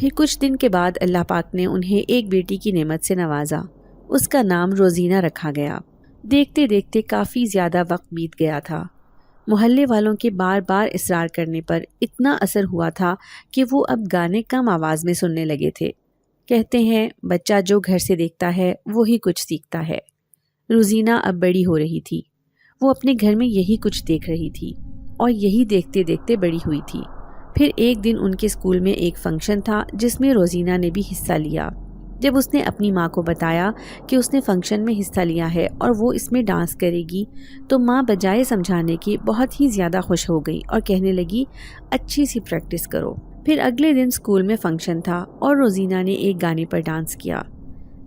پھر کچھ دن کے بعد اللہ پاک نے انہیں ایک بیٹی کی نعمت سے نوازا۔ اس کا نام روزینہ رکھا گیا۔ دیکھتے دیکھتے کافی زیادہ وقت بیت گیا تھا۔ محلے والوں کے بار بار اصرار کرنے پر اتنا اثر ہوا تھا کہ وہ اب گانے کم آواز میں سننے لگے تھے۔ کہتے ہیں بچہ جو گھر سے دیکھتا ہے وہی کچھ سیکھتا ہے۔ روزینہ اب بڑی ہو رہی تھی۔ وہ اپنے گھر میں یہی کچھ دیکھ رہی تھی اور یہی دیکھتے دیکھتے بڑی ہوئی تھی۔ پھر ایک دن ان کے اسکول میں ایک فنکشن تھا جس میں روزینہ نے بھی حصہ لیا۔ جب اس نے اپنی ماں کو بتایا کہ اس نے فنکشن میں حصہ لیا ہے اور وہ اس میں ڈانس کرے گی تو ماں بجائے سمجھانے کی بہت ہی زیادہ خوش ہو گئی اور کہنے لگی اچھی سی پریکٹس کرو۔ پھر اگلے دن اسکول میں فنکشن تھا اور روزینہ نے ایک گانے پر ڈانس کیا۔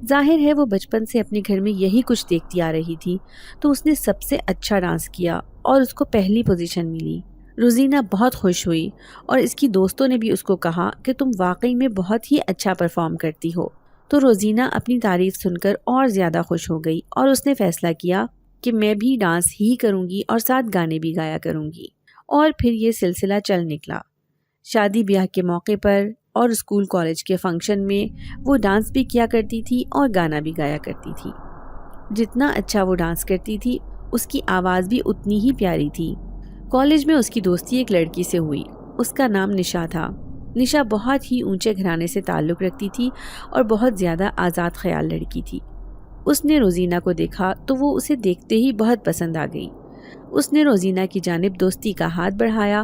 ظاہر ہے وہ بچپن سے اپنے گھر میں یہی کچھ دیکھتی آ رہی تھی تو اس نے سب سے اچھا ڈانس کیا اور اس کو پہلی پوزیشن ملی۔ روزینہ بہت خوش ہوئی اور اس کی دوستوں نے بھی اس کو کہا کہ تم واقعی میں بہت ہی اچھا پرفارم کرتی ہو۔ تو روزینہ اپنی تعریف سن کر اور زیادہ خوش ہو گئی اور اس نے فیصلہ کیا کہ میں بھی ڈانس ہی کروں گی اور ساتھ گانے بھی گایا کروں گی۔ اور پھر یہ سلسلہ چل نکلا۔ شادی بیاہ کے موقع پر اور اسکول کالج کے فنکشن میں وہ ڈانس بھی کیا کرتی تھی اور گانا بھی گایا کرتی تھی۔ جتنا اچھا وہ ڈانس کرتی تھی اس کی آواز بھی اتنی ہی پیاری تھی۔ کالج میں اس کی دوستی ایک لڑکی سے ہوئی۔ اس کا نام نشا تھا۔ نشا بہت ہی اونچے گھرانے سے تعلق رکھتی تھی اور بہت زیادہ آزاد خیال لڑکی تھی۔ اس نے روزینہ کو دیکھا تو وہ اسے دیکھتے ہی بہت پسند آ گئی۔ اس نے روزینہ کی جانب دوستی کا ہاتھ بڑھایا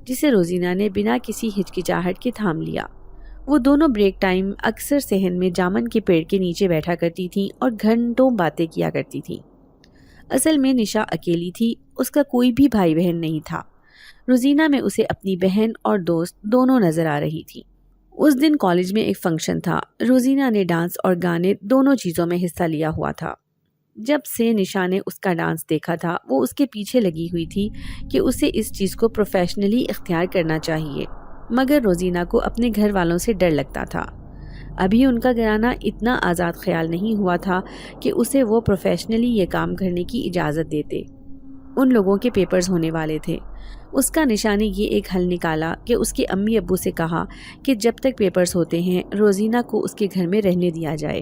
جسے روزینہ نے بنا کسی ہچکچاہٹ کے تھام لیا۔ وہ دونوں بریک ٹائم اکثر صحن میں جامن کے پیڑ کے نیچے بیٹھا کرتی تھیں اور گھنٹوں باتیں کیا کرتی تھیں۔ اصل میں نشا اکیلی تھی، اس کا کوئی بھی بھائی بہن نہیں تھا۔ روزینہ میں اسے اپنی بہن اور دوست دونوں نظر آ رہی تھی۔ اس دن کالج میں ایک فنکشن تھا۔ روزینہ نے ڈانس اور گانے دونوں چیزوں میں حصہ لیا ہوا تھا۔ جب سے نشا نے اس کا ڈانس دیکھا تھا وہ اس کے پیچھے لگی ہوئی تھی کہ اسے اس چیز کو پروفیشنلی اختیار کرنا چاہیے، مگر روزینہ کو اپنے گھر والوں سے ڈر لگتا تھا۔ ابھی ان کا گھرانہ اتنا آزاد خیال نہیں ہوا تھا کہ اسے وہ پروفیشنلی یہ کام کرنے کی اجازت دیتے۔ ان لوگوں کے پیپرز ہونے والے تھے۔ اس کا نشا نے یہ ایک حل نکالا کہ اس کے امی ابو سے کہا کہ جب تک پیپرز ہوتے ہیں روزینہ کو اس کے گھر میں رہنے دیا جائے۔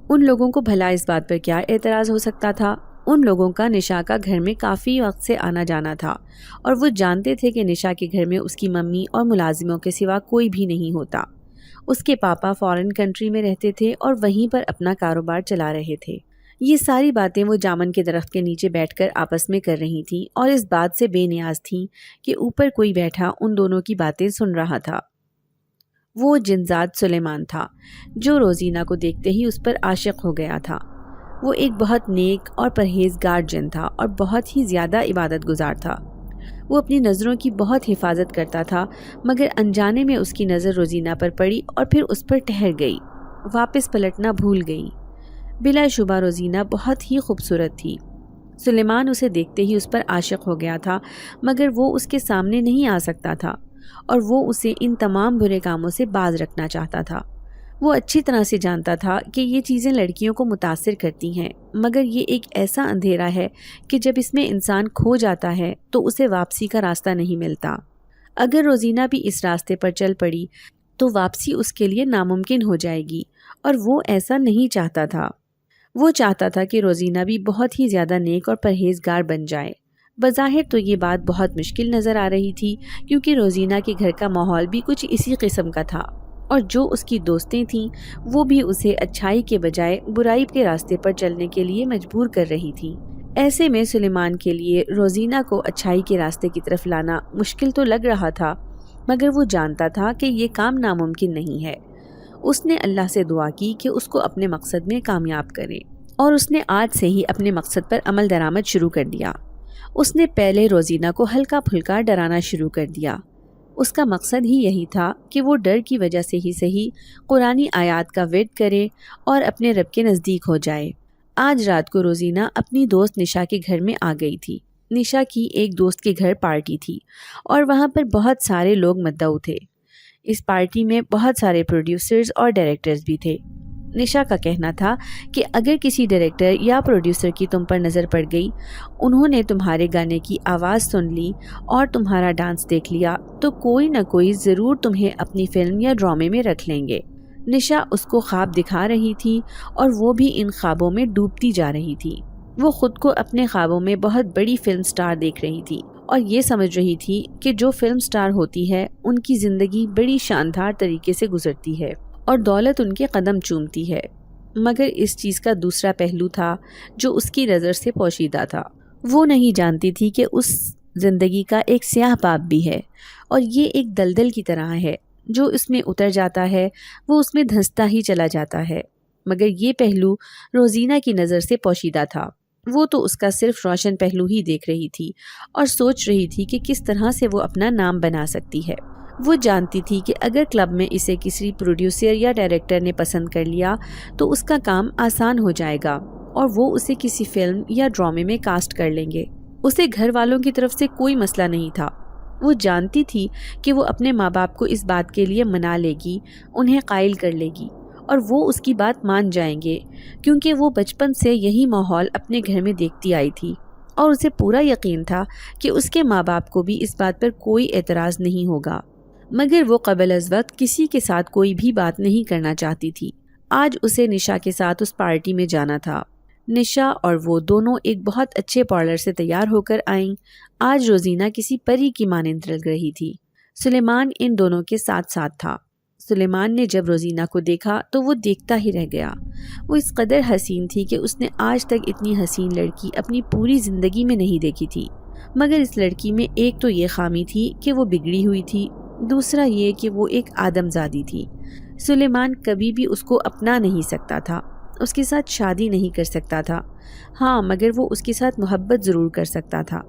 ان لوگوں کو بھلا اس بات پر کیا اعتراض ہو سکتا تھا؟ ان لوگوں کا نشا کا گھر میں کافی وقت سے آنا جانا تھا اور وہ جانتے تھے کہ نشا کے گھر میں اس کی ممی اور ملازموں کے سوا کوئی بھی نہیں ہوتا۔ اس کے پاپا فارن کنٹری میں رہتے تھے اور وہیں پر اپنا کاروبار چلا رہے تھے۔ یہ ساری باتیں وہ جامن کے درخت کے نیچے بیٹھ کر آپس میں کر رہی تھیں اور اس بات سے بے نیاز تھیں کہ اوپر کوئی بیٹھا ان دونوں کی باتیں سن رہا تھا۔ وہ جنزاد سلیمان تھا جو روزینہ کو دیکھتے ہی اس پر عاشق ہو گیا تھا۔ وہ ایک بہت نیک اور پرہیزگار جن تھا اور بہت ہی زیادہ عبادت گزار تھا۔ وہ اپنی نظروں کی بہت حفاظت کرتا تھا، مگر انجانے میں اس کی نظر روزینہ پر پڑی اور پھر اس پر ٹھہر گئی، واپس پلٹنا بھول گئی۔ بلا شبہ روزینہ بہت ہی خوبصورت تھی۔ سلیمان اسے دیکھتے ہی اس پر عاشق ہو گیا تھا، مگر وہ اس کے سامنے نہیں آ سکتا تھا اور وہ اسے ان تمام برے کاموں سے باز رکھنا چاہتا تھا۔ وہ اچھی طرح سے جانتا تھا کہ یہ چیزیں لڑکیوں کو متاثر کرتی ہیں، مگر یہ ایک ایسا اندھیرا ہے کہ جب اس میں انسان کھو جاتا ہے تو اسے واپسی کا راستہ نہیں ملتا۔ اگر روزینہ بھی اس راستے پر چل پڑی تو واپسی اس کے لیے ناممکن ہو جائے گی اور وہ ایسا نہیں چاہتا تھا۔ وہ چاہتا تھا کہ روزینہ بھی بہت ہی زیادہ نیک اور پرہیزگار بن جائے۔ بظاہر تو یہ بات بہت مشکل نظر آ رہی تھی کیونکہ روزینہ کے گھر کا ماحول بھی کچھ اسی قسم کا تھا اور جو اس کی دوستیں تھیں وہ بھی اسے اچھائی کے بجائے برائی کے راستے پر چلنے کے لیے مجبور کر رہی تھیں۔ ایسے میں سلیمان کے لیے روزینہ کو اچھائی کے راستے کی طرف لانا مشکل تو لگ رہا تھا، مگر وہ جانتا تھا کہ یہ کام ناممکن نہیں ہے۔ اس نے اللہ سے دعا کی کہ اس کو اپنے مقصد میں کامیاب کرے اور اس نے آج سے ہی اپنے مقصد پر عمل درآمد شروع کر دیا۔ اس نے پہلے روزینہ کو ہلکا پھلکا ڈرانا شروع کر دیا۔ اس کا مقصد ہی یہی تھا کہ وہ ڈر کی وجہ سے ہی صحیح قرآنی آیات کا ورد کرے اور اپنے رب کے نزدیک ہو جائے۔ آج رات کو روزینہ اپنی دوست نشا کے گھر میں آ گئی تھی۔ نشا کی ایک دوست کے گھر پارٹی تھی اور وہاں پر بہت سارے لوگ مدعو تھے۔ اس پارٹی میں بہت سارے پروڈیوسرز اور ڈائریکٹرز بھی تھے۔ نشا کا کہنا تھا کہ اگر کسی ڈائریکٹر یا پروڈیوسر کی تم پر نظر پڑ گئی، انہوں نے تمہارے گانے کی آواز سن لی اور تمہارا ڈانس دیکھ لیا تو کوئی نہ کوئی ضرور تمہیں اپنی فلم یا ڈرامے میں رکھ لیں گے۔ نشا اس کو خواب دکھا رہی تھی اور وہ بھی ان خوابوں میں ڈوبتی جا رہی تھی۔ وہ خود کو اپنے خوابوں میں بہت بڑی فلم سٹار دیکھ رہی تھی اور یہ سمجھ رہی تھی کہ جو فلم سٹار ہوتی ہے ان کی زندگی بڑی شاندار طریقے سے گزرتی ہے اور دولت ان کے قدم چومتی ہے، مگر اس چیز کا دوسرا پہلو تھا جو اس کی نظر سے پوشیدہ تھا۔ وہ نہیں جانتی تھی کہ اس زندگی کا ایک سیاہ باب بھی ہے اور یہ ایک دلدل کی طرح ہے، جو اس میں اتر جاتا ہے وہ اس میں دھنستا ہی چلا جاتا ہے، مگر یہ پہلو روزینہ کی نظر سے پوشیدہ تھا۔ وہ تو اس کا صرف روشن پہلو ہی دیکھ رہی تھی اور سوچ رہی تھی کہ کس طرح سے وہ اپنا نام بنا سکتی ہے۔ وہ جانتی تھی کہ اگر کلب میں اسے کسی پروڈیوسر یا ڈائریکٹر نے پسند کر لیا تو اس کا کام آسان ہو جائے گا اور وہ اسے کسی فلم یا ڈرامے میں کاسٹ کر لیں گے۔ اسے گھر والوں کی طرف سے کوئی مسئلہ نہیں تھا۔ وہ جانتی تھی کہ وہ اپنے ماں باپ کو اس بات کے لیے منا لے گی، انہیں قائل کر لے گی اور وہ اس کی بات مان جائیں گے، کیونکہ وہ بچپن سے یہی ماحول اپنے گھر میں دیکھتی آئی تھی اور اسے پورا یقین تھا کہ اس کے ماں باپ کو بھی اس بات پر کوئی اعتراض نہیں ہوگا۔ مگر وہ قبل از وقت کسی کے ساتھ کوئی بھی بات نہیں کرنا چاہتی تھی۔ آج اسے نشا کے ساتھ اس پارٹی میں جانا تھا۔ نشا اور وہ دونوں ایک بہت اچھے پارلر سے تیار ہو کر آئیں۔ آج روزینہ کسی پری کی مانند لگ رہی تھی۔ سلیمان ان دونوں کے ساتھ ساتھ تھا۔ سلیمان نے جب روزینہ کو دیکھا تو وہ دیکھتا ہی رہ گیا۔ وہ اس قدر حسین تھی کہ اس نے آج تک اتنی حسین لڑکی اپنی پوری زندگی میں نہیں دیکھی تھی، مگر اس لڑکی میں ایک تو یہ خامی تھی کہ وہ بگڑی ہوئی تھی، دوسرا یہ کہ وہ ایک آدم زادی تھی۔ سلیمان کبھی بھی اس کو اپنا نہیں سکتا تھا، اس کے ساتھ شادی نہیں کر سکتا تھا، ہاں مگر وہ اس کے ساتھ محبت ضرور کر سکتا تھا،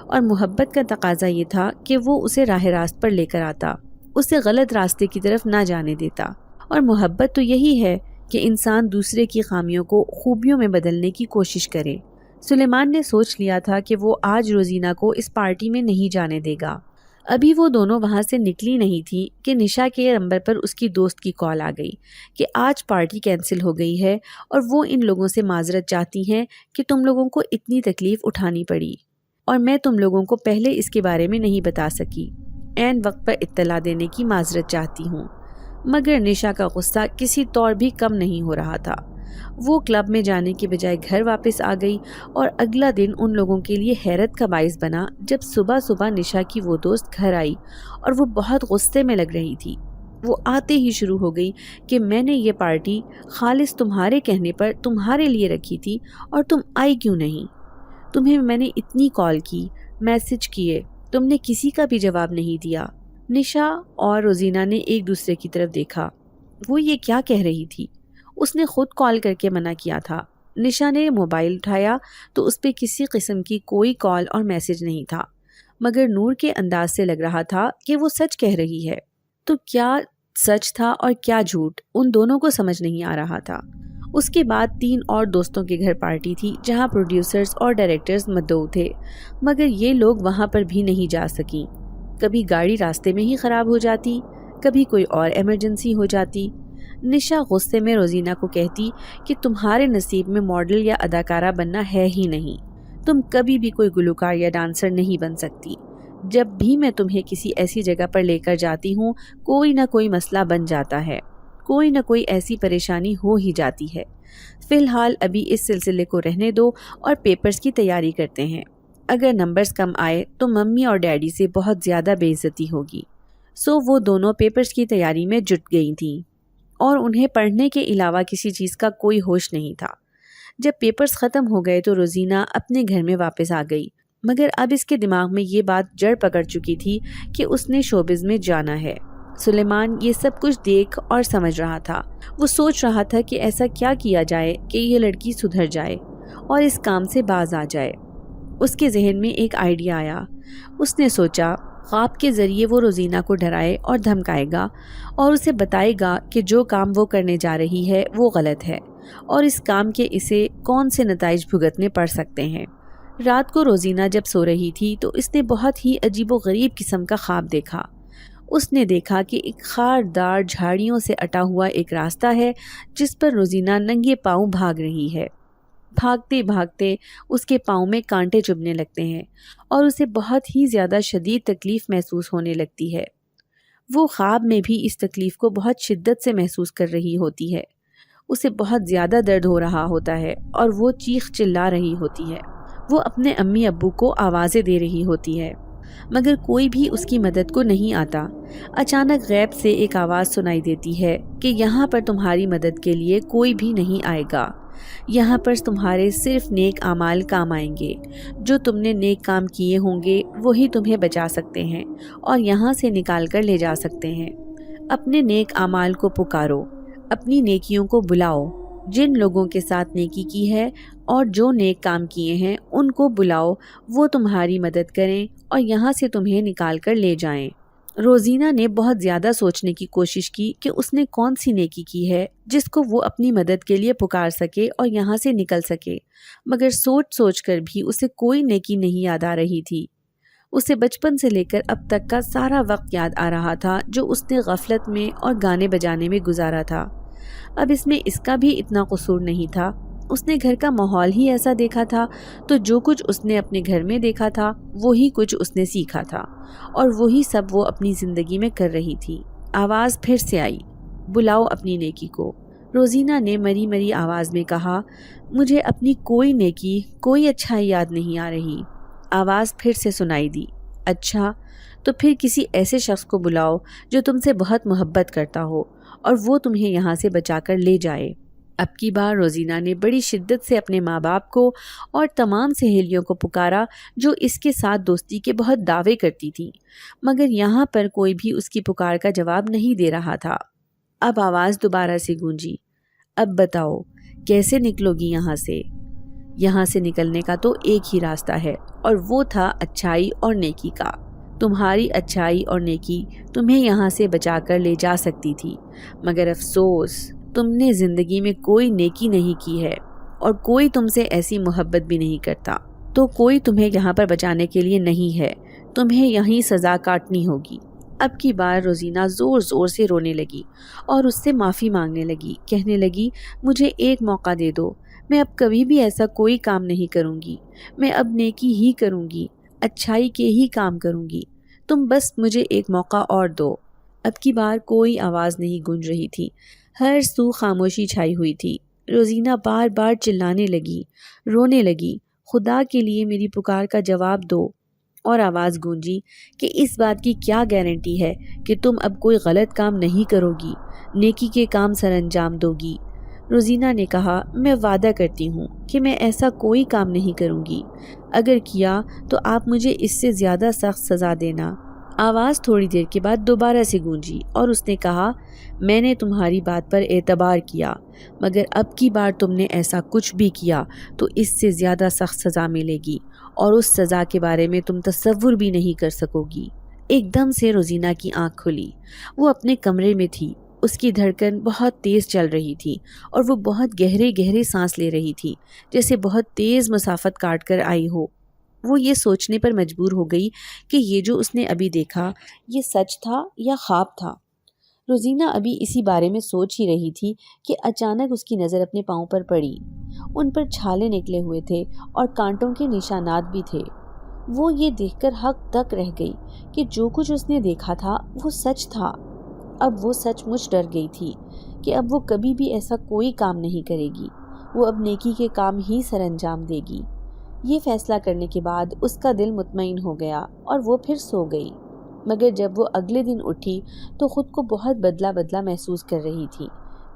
اور محبت کا تقاضا یہ تھا کہ وہ اسے راہ راست پر لے کر آتا، اسے غلط راستے کی طرف نہ جانے دیتا۔ اور محبت تو یہی ہے کہ انسان دوسرے کی خامیوں کو خوبیوں میں بدلنے کی کوشش کرے۔ سلیمان نے سوچ لیا تھا کہ وہ آج روزینہ کو اس پارٹی میں نہیں جانے دے گا۔ ابھی وہ دونوں وہاں سے نکلی نہیں تھی کہ نشا کے نمبر پر اس کی دوست کی کال آ گئی کہ آج پارٹی کینسل ہو گئی ہے اور وہ ان لوگوں سے معذرت چاہتی ہیں کہ تم لوگوں کو اتنی تکلیف اٹھانی پڑی اور میں تم لوگوں کو پہلے اس کے بارے میں نہیں بتا سکی، عین وقت پر اطلاع دینے کی معذرت چاہتی ہوں۔ مگر نشا کا غصہ کسی طور بھی کم نہیں ہو رہا تھا۔ وہ کلب میں جانے کے بجائے گھر واپس آ گئی اور اگلا دن ان لوگوں کے لیے حیرت کا باعث بنا جب صبح صبح نشا کی وہ دوست گھر آئی اور وہ بہت غصے میں لگ رہی تھی۔ وہ آتے ہی شروع ہو گئی کہ میں نے یہ پارٹی خالص تمہارے کہنے پر تمہارے لیے رکھی تھی اور تم آئی کیوں نہیں؟ تمہیں میں نے اتنی کال کی، میسج کیے، تم نے کسی کا بھی جواب نہیں دیا۔ نشا اور روزینہ نے ایک دوسرے کی طرف دیکھا۔ وہ یہ کیا کہہ رہی تھی؟ اس نے خود کال کر کے منع کیا تھا۔ نشا نے موبائل اٹھایا تو اس پہ کسی قسم کی کوئی کال اور میسج نہیں تھا، مگر نور کے انداز سے لگ رہا تھا کہ وہ سچ کہہ رہی ہے۔ تو کیا سچ تھا اور کیا جھوٹ، ان دونوں کو سمجھ نہیں آ رہا تھا۔ اس کے بعد 3 اور دوستوں کے گھر پارٹی تھی جہاں پروڈیوسرز اور ڈائریکٹرز مدعو تھے، مگر یہ لوگ وہاں پر بھی نہیں جا سکیں۔ کبھی گاڑی راستے میں ہی خراب ہو جاتی، کبھی کوئی اور ایمرجنسی ہو جاتی۔ نشا غصے میں روزینہ کو کہتی کہ تمہارے نصیب میں ماڈل یا اداکارہ بننا ہے ہی نہیں، تم کبھی بھی کوئی گلوکار یا ڈانسر نہیں بن سکتی۔ جب بھی میں تمہیں کسی ایسی جگہ پر لے کر جاتی ہوں کوئی نہ کوئی مسئلہ بن جاتا ہے، کوئی نہ کوئی ایسی پریشانی ہو ہی جاتی ہے۔ فی الحال ابھی اس سلسلے کو رہنے دو اور پیپرز کی تیاری کرتے ہیں، اگر نمبرز کم آئے تو ممی اور ڈیڈی سے بہت زیادہ بے عزتی ہوگی۔ سو وہ دونوں پیپرز کی تیاری میں جٹ گئی تھیں اور انہیں پڑھنے کے علاوہ کسی چیز کا کوئی ہوش نہیں تھا۔ جب پیپرز ختم ہو گئے تو روزینہ اپنے گھر میں واپس آ گئی، مگر اب اس کے دماغ میں یہ بات جڑ پکڑ چکی تھی کہ اس نے شوبز میں جانا ہے۔ سلیمان یہ سب کچھ دیکھ اور سمجھ رہا تھا۔ وہ سوچ رہا تھا کہ ایسا کیا کیا جائے کہ یہ لڑکی سدھر جائے اور اس کام سے باز آ جائے۔ اس کے ذہن میں ایک آئیڈیا آیا۔ اس نے سوچا خواب کے ذریعے وہ روزینہ کو ڈرائے اور دھمکائے گا اور اسے بتائے گا کہ جو کام وہ کرنے جا رہی ہے وہ غلط ہے اور اس کام کے اسے کون سے نتائج بھگتنے پڑ سکتے ہیں۔ رات کو روزینہ جب سو رہی تھی تو اس نے بہت ہی عجیب و غریب قسم کا خواب دیکھا۔ اس نے دیکھا کہ ایک خاردار جھاڑیوں سے اٹا ہوا ایک راستہ ہے جس پر روزینہ ننگے پاؤں بھاگ رہی ہے۔ بھاگتے بھاگتے اس کے پاؤں میں کانٹے چبھنے لگتے ہیں اور اسے بہت ہی زیادہ شدید تکلیف محسوس ہونے لگتی ہے۔ وہ خواب میں بھی اس تکلیف کو بہت شدت سے محسوس کر رہی ہوتی ہے۔ اسے بہت زیادہ درد ہو رہا ہوتا ہے اور وہ چیخ چلا رہی ہوتی ہے۔ وہ اپنے امی ابو کو آوازیں دے رہی ہوتی ہے مگر کوئی بھی اس کی مدد کو نہیں آتا۔ اچانک غیب سے ایک آواز سنائی دیتی ہے کہ یہاں پر تمہاری مدد کے لیے کوئی بھی نہیں آئے گا، یہاں پر تمہارے صرف نیک اعمال کام آئیں گے۔ جو تم نے نیک کام کیے ہوں گے وہی تمہیں بچا سکتے ہیں اور یہاں سے نکال کر لے جا سکتے ہیں۔ اپنے نیک اعمال کو پکارو، اپنی نیکیوں کو بلاؤ۔ جن لوگوں کے ساتھ نیکی کی ہے اور جو نیک کام کیے ہیں ان کو بلاؤ، وہ تمہاری مدد کریں اور یہاں سے تمہیں نکال کر لے جائیں۔ روزینہ نے بہت زیادہ سوچنے کی کوشش کی کہ اس نے کون سی نیکی کی ہے جس کو وہ اپنی مدد کے لیے پکار سکے اور یہاں سے نکل سکے، مگر سوچ سوچ کر بھی اسے کوئی نیکی نہیں یاد آ رہی تھی۔ اسے بچپن سے لے کر اب تک کا سارا وقت یاد آ رہا تھا جو اس نے غفلت میں اور گانے بجانے میں گزارا تھا۔ اب اس میں اس کا بھی اتنا قصور نہیں تھا، اس نے گھر کا ماحول ہی ایسا دیکھا تھا، تو جو کچھ اس نے اپنے گھر میں دیکھا تھا وہی کچھ اس نے سیکھا تھا اور وہی سب وہ اپنی زندگی میں کر رہی تھی۔ آواز پھر سے آئی، بلاؤ اپنی نیکی کو۔ روزینہ نے مری مری آواز میں کہا، مجھے اپنی کوئی نیکی، کوئی اچھائی یاد نہیں آ رہی۔ آواز پھر سے سنائی دی، اچھا تو پھر کسی ایسے شخص کو بلاؤ جو تم سے بہت محبت کرتا ہو اور وہ تمہیں یہاں سے بچا کر لے جائے۔ اب کی بار روزینہ نے بڑی شدت سے اپنے ماں باپ کو اور تمام سہیلیوں کو پکارا جو اس کے ساتھ دوستی کے بہت دعوے کرتی تھیں، مگر یہاں پر کوئی بھی اس کی پکار کا جواب نہیں دے رہا تھا۔ اب آواز دوبارہ سے گونجی، اب بتاؤ کیسے نکلو گی یہاں سے؟ یہاں سے نکلنے کا تو ایک ہی راستہ ہے اور وہ تھا اچھائی اور نیکی کا۔ تمہاری اچھائی اور نیکی تمہیں یہاں سے بچا کر لے جا سکتی تھی، مگر افسوس تم نے زندگی میں کوئی نیکی نہیں کی ہے اور کوئی تم سے ایسی محبت بھی نہیں کرتا، تو کوئی تمہیں یہاں پر بچانے کے لیے نہیں ہے، تمہیں یہیں سزا کاٹنی ہوگی۔ اب کی بار روزینہ زور زور سے رونے لگی اور اس سے معافی مانگنے لگی، کہنے لگی، مجھے ایک موقع دے دو، میں اب کبھی بھی ایسا کوئی کام نہیں کروں گی، میں اب نیکی ہی کروں گی، اچھائی کے ہی کام کروں گی، تم بس مجھے ایک موقع اور دو۔ اب کی بار کوئی آواز نہیں گونج رہی تھی، ہر سو خاموشی چھائی ہوئی تھی۔ روزینہ بار بار چلانے لگی، رونے لگی، خدا کے لیے میری پکار کا جواب دو۔ اور آواز گونجی کہ اس بات کی کیا گارنٹی ہے کہ تم اب کوئی غلط کام نہیں کرو گی، نیکی کے کام سر انجام دو گی۔ روزینہ نے کہا، میں وعدہ کرتی ہوں کہ میں ایسا کوئی کام نہیں کروں گی، اگر کیا تو آپ مجھے اس سے زیادہ سخت سزا دینا۔ آواز تھوڑی دیر کے بعد دوبارہ سے گونجی اور اس نے کہا، میں نے تمہاری بات پر اعتبار کیا، مگر اب کی بار تم نے ایسا کچھ بھی کیا تو اس سے زیادہ سخت سزا ملے گی اور اس سزا کے بارے میں تم تصور بھی نہیں کر سکو گی۔ ایک دم سے روزینہ کی آنکھ کھلی، وہ اپنے کمرے میں تھی، اس کی دھڑکن بہت تیز چل رہی تھی اور وہ بہت گہرے گہرے سانس لے رہی تھی، جیسے بہت تیز مسافت کاٹ کر آئی ہو۔ وہ یہ سوچنے پر مجبور ہو گئی کہ یہ جو اس نے ابھی دیکھا یہ سچ تھا یا خواب تھا۔ روزینہ ابھی اسی بارے میں سوچ ہی رہی تھی کہ اچانک اس کی نظر اپنے پاؤں پر پڑی، ان پر چھالے نکلے ہوئے تھے اور کانٹوں کے نشانات بھی تھے۔ وہ یہ دیکھ کر حق تک رہ گئی کہ جو کچھ اس نے دیکھا تھا وہ سچ تھا۔ اب وہ سچ مچ ڈر گئی تھی کہ اب وہ کبھی بھی ایسا کوئی کام نہیں کرے گی، وہ اب نیکی کے کام ہی سر انجام دے گی۔ یہ فیصلہ کرنے کے بعد اس کا دل مطمئن ہو گیا اور وہ پھر سو گئی، مگر جب وہ اگلے دن اٹھی تو خود کو بہت بدلا بدلا محسوس کر رہی تھی۔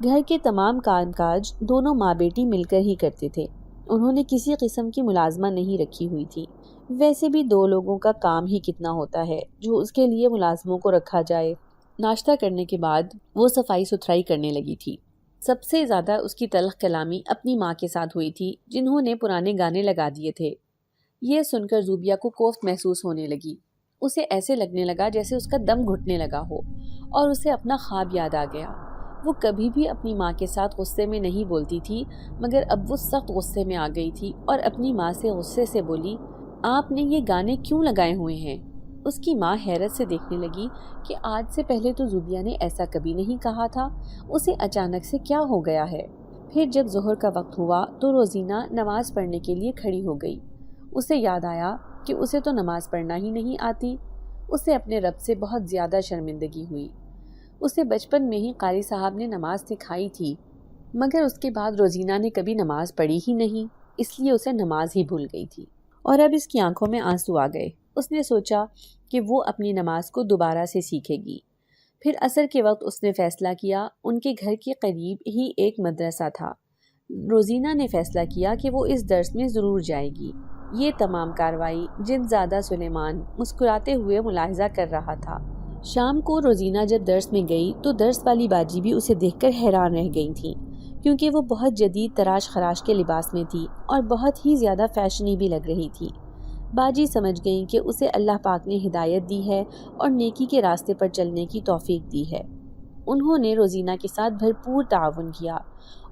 گھر کے تمام کام کاج دونوں ماں بیٹی مل کر ہی کرتے تھے، انہوں نے کسی قسم کی ملازمہ نہیں رکھی ہوئی تھی۔ ویسے بھی دو لوگوں کا کام ہی کتنا ہوتا ہے جو اس کے لیے ملازموں کو رکھا جائے۔ ناشتہ کرنے کے بعد وہ صفائی ستھرائی کرنے لگی تھی۔ سب سے زیادہ اس کی تلخ کلامی اپنی ماں کے ساتھ ہوئی تھی، جنہوں نے پرانے گانے لگا دیے تھے۔ یہ سن کر زوبیہ کو کوفت محسوس ہونے لگی، اسے ایسے لگنے لگا جیسے اس کا دم گھٹنے لگا ہو اور اسے اپنا خواب یاد آ گیا۔ وہ کبھی بھی اپنی ماں کے ساتھ غصے میں نہیں بولتی تھی، مگر اب وہ سخت غصے میں آ گئی تھی اور اپنی ماں سے غصے سے بولی، آپ نے یہ گانے کیوں لگائے ہوئے ہیں؟ اس کی ماں حیرت سے دیکھنے لگی کہ آج سے پہلے تو زوبیہ نے ایسا کبھی نہیں کہا تھا، اسے اچانک سے کیا ہو گیا ہے؟ پھر جب ظہر کا وقت ہوا تو روزینہ نماز پڑھنے کے لیے کھڑی ہو گئی۔ اسے یاد آیا کہ اسے تو نماز پڑھنا ہی نہیں آتی۔ اسے اپنے رب سے بہت زیادہ شرمندگی ہوئی۔ اسے بچپن میں ہی قاری صاحب نے نماز سکھائی تھی، مگر اس کے بعد روزینہ نے کبھی نماز پڑھی ہی نہیں، اس لیے اسے نماز ہی بھول گئی تھی، اور اب اس کی آنکھوں میں آنسو آ گئے۔ اس نے سوچا کہ وہ اپنی نماز کو دوبارہ سے سیکھے گی۔ پھر عصر کے وقت اس نے فیصلہ کیا، ان کے گھر کے قریب ہی ایک مدرسہ تھا۔ روزینہ نے فیصلہ کیا کہ وہ اس درس میں ضرور جائے گی۔ یہ تمام کارروائی جنزادہ سلیمان مسکراتے ہوئے ملاحظہ کر رہا تھا۔ شام کو روزینہ جب درس میں گئی تو درس والی باجی بھی اسے دیکھ کر حیران رہ گئی تھیں، کیونکہ وہ بہت جدید تراش خراش کے لباس میں تھی اور بہت ہی زیادہ فیشنی بھی لگ رہی تھی۔ باجی سمجھ گئیں کہ اسے اللہ پاک نے ہدایت دی ہے اور نیکی کے راستے پر چلنے کی توفیق دی ہے۔ انہوں نے روزینہ کے ساتھ بھرپور تعاون کیا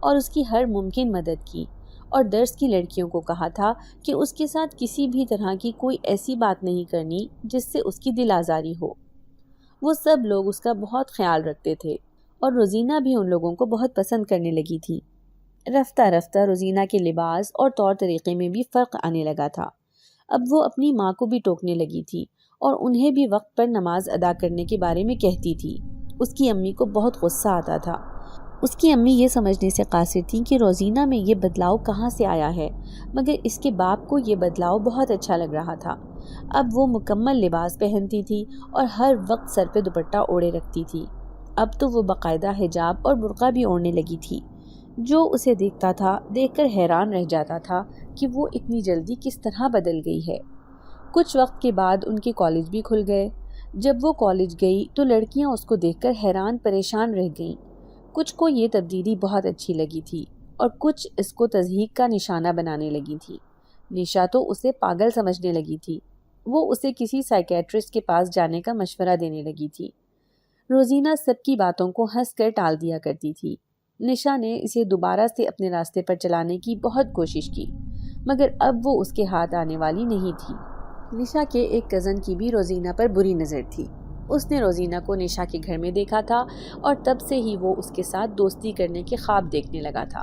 اور اس کی ہر ممکن مدد کی، اور درس کی لڑکیوں کو کہا تھا کہ اس کے ساتھ کسی بھی طرح کی کوئی ایسی بات نہیں کرنی جس سے اس کی دل آزاری ہو۔ وہ سب لوگ اس کا بہت خیال رکھتے تھے، اور روزینہ بھی ان لوگوں کو بہت پسند کرنے لگی تھی۔ رفتہ رفتہ روزینہ کے لباس اور طور طریقے میں بھی فرق آنے لگا تھا۔ اب وہ اپنی ماں کو بھی ٹوکنے لگی تھی اور انہیں بھی وقت پر نماز ادا کرنے کے بارے میں کہتی تھی۔ اس کی امی کو بہت غصہ آتا تھا۔ اس کی امی یہ سمجھنے سے قاصر تھیں کہ روزینہ میں یہ بدلاؤ کہاں سے آیا ہے، مگر اس کے باپ کو یہ بدلاؤ بہت اچھا لگ رہا تھا۔ اب وہ مکمل لباس پہنتی تھی اور ہر وقت سر پہ دوپٹہ اوڑھے رکھتی تھی۔ اب تو وہ باقاعدہ حجاب اور برقع بھی اوڑھنے لگی تھی۔ جو اسے دیکھتا تھا دیکھ کر حیران رہ جاتا تھا کہ وہ اتنی جلدی کس طرح بدل گئی ہے۔ کچھ وقت کے بعد ان کے کالج بھی کھل گئے۔ جب وہ کالج گئی تو لڑکیاں اس کو دیکھ کر حیران پریشان رہ گئیں۔ کچھ کو یہ تبدیلی بہت اچھی لگی تھی اور کچھ اس کو تضحیک کا نشانہ بنانے لگی تھی۔ نشا تو اسے پاگل سمجھنے لگی تھی۔ وہ اسے کسی سائیکیٹرسٹ کے پاس جانے کا مشورہ دینے لگی تھی۔ روزینہ سب کی باتوں کو ہنس کر ٹال دیا کرتی تھی۔ نشا نے اسے دوبارہ سے اپنے راستے پر چلانے کی بہت کوشش کی، مگر اب وہ اس کے ہاتھ آنے والی نہیں تھی۔ نشا کے ایک کزن کی بھی روزینہ پر بری نظر تھی۔ اس نے روزینہ کو نشا کے گھر میں دیکھا تھا اور تب سے ہی وہ اس کے ساتھ دوستی کرنے کے خواب دیکھنے لگا تھا،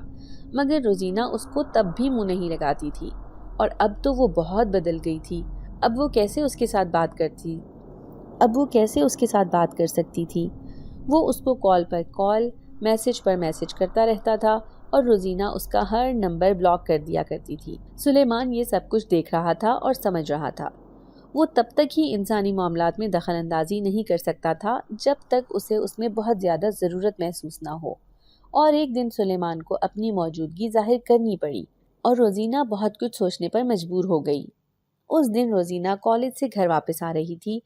مگر روزینہ اس کو تب بھی منہ نہیں لگاتی تھی، اور اب تو وہ بہت بدل گئی تھی۔ اب وہ کیسے اس کے ساتھ بات کر سکتی تھی؟ وہ اس کو کال پر کال، میسج پر میسج کرتا رہتا تھا، اور روزینہ اس کا ہر نمبر بلاک کر دیا کرتی تھی۔ سلیمان یہ سب کچھ دیکھ رہا تھا اور سمجھ رہا تھا۔ وہ تب تک ہی انسانی معاملات میں دخل اندازی نہیں کر سکتا تھا جب تک اسے اس میں بہت زیادہ ضرورت محسوس نہ ہو، اور ایک دن سلیمان کو اپنی موجودگی ظاہر کرنی پڑی اور روزینہ بہت کچھ سوچنے پر مجبور ہو گئی۔ اس دن روزینہ کالج سے گھر واپس آ رہی تھی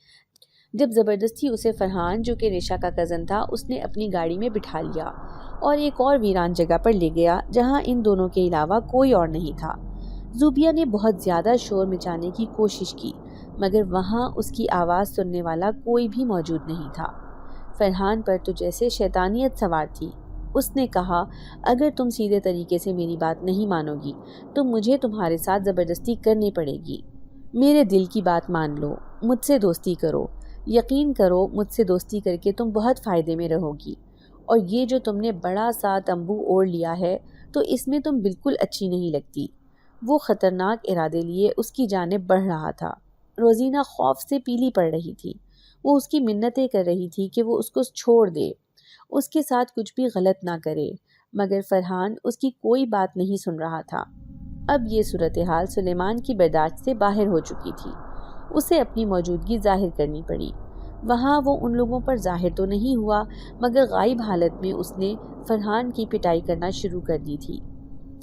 جب زبردستی اسے فرحان، جو کہ نشا کا کزن تھا، اس نے اپنی گاڑی میں بٹھا لیا اور ایک اور ویران جگہ پر لے گیا جہاں ان دونوں کے علاوہ کوئی اور نہیں تھا۔ زوبیہ نے بہت زیادہ شور مچانے کی کوشش کی، مگر وہاں اس کی آواز سننے والا کوئی بھی موجود نہیں تھا۔ فرحان پر تو جیسے شیطانیت سوار تھی۔ اس نے کہا، اگر تم سیدھے طریقے سے میری بات نہیں مانو گی تو مجھے تمہارے ساتھ زبردستی کرنی پڑے گی۔ میرے دل کی بات مان لو، مجھ سے دوستی کرو، یقین کرو مجھ سے دوستی کر کے تم بہت فائدے میں رہو گی، اور یہ جو تم نے بڑا سا تمبو اوڑھ لیا ہے تو اس میں تم بالکل اچھی نہیں لگتی۔ وہ خطرناک ارادے لیے اس کی جانب بڑھ رہا تھا۔ روزینہ خوف سے پیلی پڑ رہی تھی۔ وہ اس کی منتیں کر رہی تھی کہ وہ اس کو چھوڑ دے، اس کے ساتھ کچھ بھی غلط نہ کرے، مگر فرحان اس کی کوئی بات نہیں سن رہا تھا۔ اب یہ صورتحال سلیمان کی برداشت سے باہر ہو چکی تھی۔ اسے اپنی موجودگی ظاہر کرنی پڑی۔ وہاں وہ ان لوگوں پر ظاہر تو نہیں ہوا، مگر غائب حالت میں اس نے فرحان کی پٹائی کرنا شروع کر دی تھی۔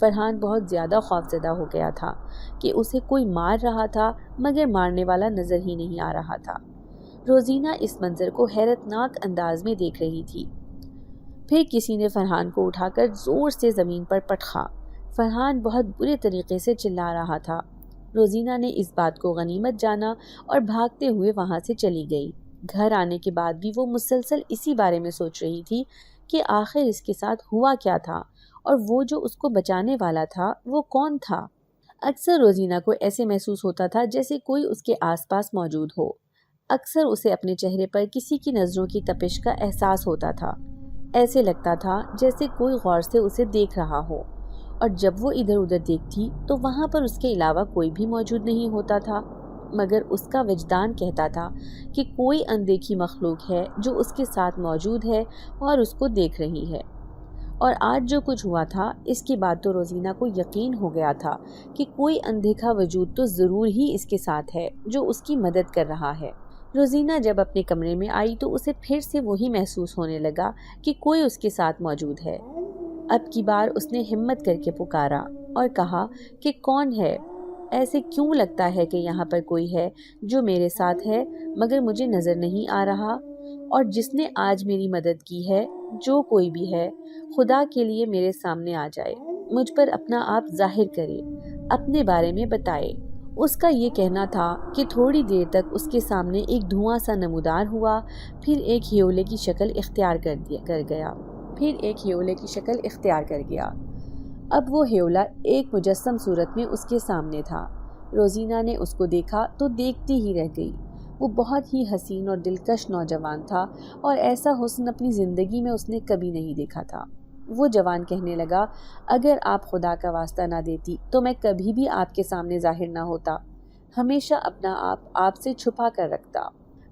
فرحان بہت زیادہ خوفزدہ ہو گیا تھا کہ اسے کوئی مار رہا تھا، مگر مارنے والا نظر ہی نہیں آ رہا تھا۔ روزینہ اس منظر کو حیرتناک انداز میں دیکھ رہی تھی۔ پھر کسی نے فرحان کو اٹھا کر زور سے زمین پر پٹخا۔ فرحان بہت برے طریقے سے چلا رہا تھا۔ روزینہ نے اس بات کو غنیمت جانا اور بھاگتے ہوئے وہاں سے چلی گئی۔ گھر آنے کے بعد بھی وہ مسلسل اسی بارے میں سوچ رہی تھی کہ آخر اس کے ساتھ ہوا کیا تھا، اور وہ جو اس کو بچانے والا تھا وہ کون تھا؟ اکثر روزینہ کو ایسے محسوس ہوتا تھا جیسے کوئی اس کے آس پاس موجود ہو۔ اکثر اسے اپنے چہرے پر کسی کی نظروں کی تپش کا احساس ہوتا تھا۔ ایسے لگتا تھا جیسے کوئی غور سے اسے دیکھ رہا ہو، اور جب وہ ادھر ادھر دیکھتی تو وہاں پر اس کے علاوہ کوئی بھی موجود نہیں ہوتا تھا، مگر اس کا وجدان کہتا تھا کہ کوئی اندیکھی مخلوق ہے جو اس کے ساتھ موجود ہے اور اس کو دیکھ رہی ہے۔ اور آج جو کچھ ہوا تھا، اس کے بعد تو روزینہ کو یقین ہو گیا تھا کہ کوئی اندیکھا وجود تو ضرور ہی اس کے ساتھ ہے جو اس کی مدد کر رہا ہے۔ روزینہ جب اپنے کمرے میں آئی تو اسے پھر سے وہی محسوس ہونے لگا کہ کوئی اس کے ساتھ موجود ہے۔ اب کی بار اس نے ہمت کر کے پکارا اور کہا کہ کون ہے؟ ایسے کیوں لگتا ہے کہ یہاں پر کوئی ہے جو میرے ساتھ ہے مگر مجھے نظر نہیں آ رہا؟ اور جس نے آج میری مدد کی ہے، جو کوئی بھی ہے، خدا کے لیے میرے سامنے آ جائے، مجھ پر اپنا آپ ظاہر کرے، اپنے بارے میں بتائے۔ اس کا یہ کہنا تھا کہ تھوڑی دیر تک اس کے سامنے ایک دھواں سا نمودار ہوا، پھر ایک ہیولے کی شکل اختیار کر گیا۔ اب وہ ہیولا ایک مجسم صورت میں اس کے سامنے تھا۔ روزینہ نے اس کو دیکھا تو دیکھتی ہی رہ گئی۔ وہ بہت ہی حسین اور دلکش نوجوان تھا، اور ایسا حسن اپنی زندگی میں اس نے کبھی نہیں دیکھا تھا۔ وہ جوان کہنے لگا، اگر آپ خدا کا واسطہ نہ دیتی تو میں کبھی بھی آپ کے سامنے ظاہر نہ ہوتا، ہمیشہ اپنا آپ سے چھپا کر رکھتا۔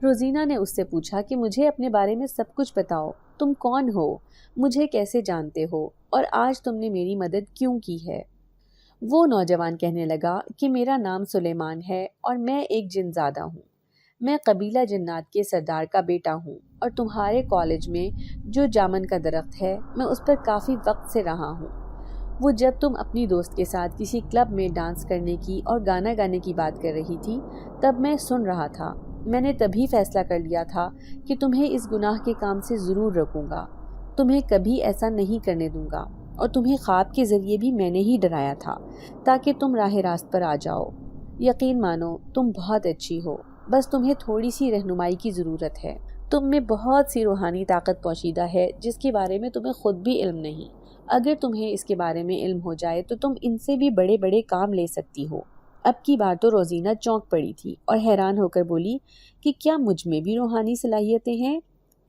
روزینہ نے اس سے پوچھا کہ مجھے اپنے بارے میں سب کچھ بتاؤ، تم کون ہو، مجھے کیسے جانتے ہو، اور آج تم نے میری مدد کیوں کی ہے؟ وہ نوجوان کہنے لگا کہ میرا نام سلیمان ہے اور میں ایک جن زادہ ہوں۔ میں قبیلہ جنات کے سردار کا بیٹا ہوں، اور تمہارے کالج میں جو جامن کا درخت ہے، میں اس پر کافی وقت سے رہا ہوں۔ وہ جب تم اپنی دوست کے ساتھ کسی کلب میں ڈانس کرنے کی اور گانا گانے کی بات کر رہی تھی، تب میں سن رہا تھا۔ میں نے تبھی فیصلہ کر لیا تھا کہ تمہیں اس گناہ کے کام سے ضرور روکوں گا، تمہیں کبھی ایسا نہیں کرنے دوں گا، اور تمہیں خواب کے ذریعے بھی میں نے ہی ڈرایا تھا تاکہ تم راہ راست پر آ جاؤ۔ یقین مانو تم بہت اچھی ہو، بس تمہیں تھوڑی سی رہنمائی کی ضرورت ہے۔ تم میں بہت سی روحانی طاقت پوشیدہ ہے جس کے بارے میں تمہیں خود بھی علم نہیں۔ اگر تمہیں اس کے بارے میں علم ہو جائے تو تم ان سے بھی بڑے بڑے کام لے سکتی ہو۔ اب کی بار تو روزینہ چونک پڑی تھی اور حیران ہو کر بولی کہ کیا مجھ میں بھی روحانی صلاحیتیں ہیں؟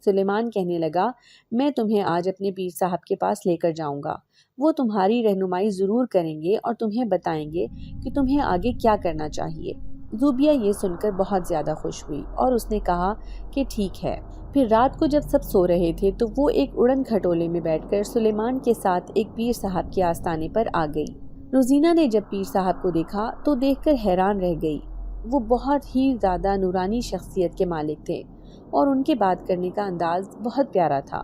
سلیمان کہنے لگا، میں تمہیں آج اپنے پیر صاحب کے پاس لے کر جاؤں گا۔ وہ تمہاری رہنمائی ضرور کریں گے اور تمہیں بتائیں گے کہ تمہیں آگے کیا کرنا چاہیے۔ زوبیہ یہ سن کر بہت زیادہ خوش ہوئی اور اس نے کہا کہ ٹھیک ہے۔ پھر رات کو جب سب سو رہے تھے تو وہ ایک اڑن کھٹولے میں بیٹھ کر سلیمان کے ساتھ ایک پیر صاحب کے آستانے پر آ گئی۔ روزینہ نے جب پیر صاحب کو دیکھا تو دیکھ کر حیران رہ گئی۔ وہ بہت ہی زیادہ نورانی شخصیت کے مالک تھے اور ان کے بات کرنے کا انداز بہت پیارا تھا۔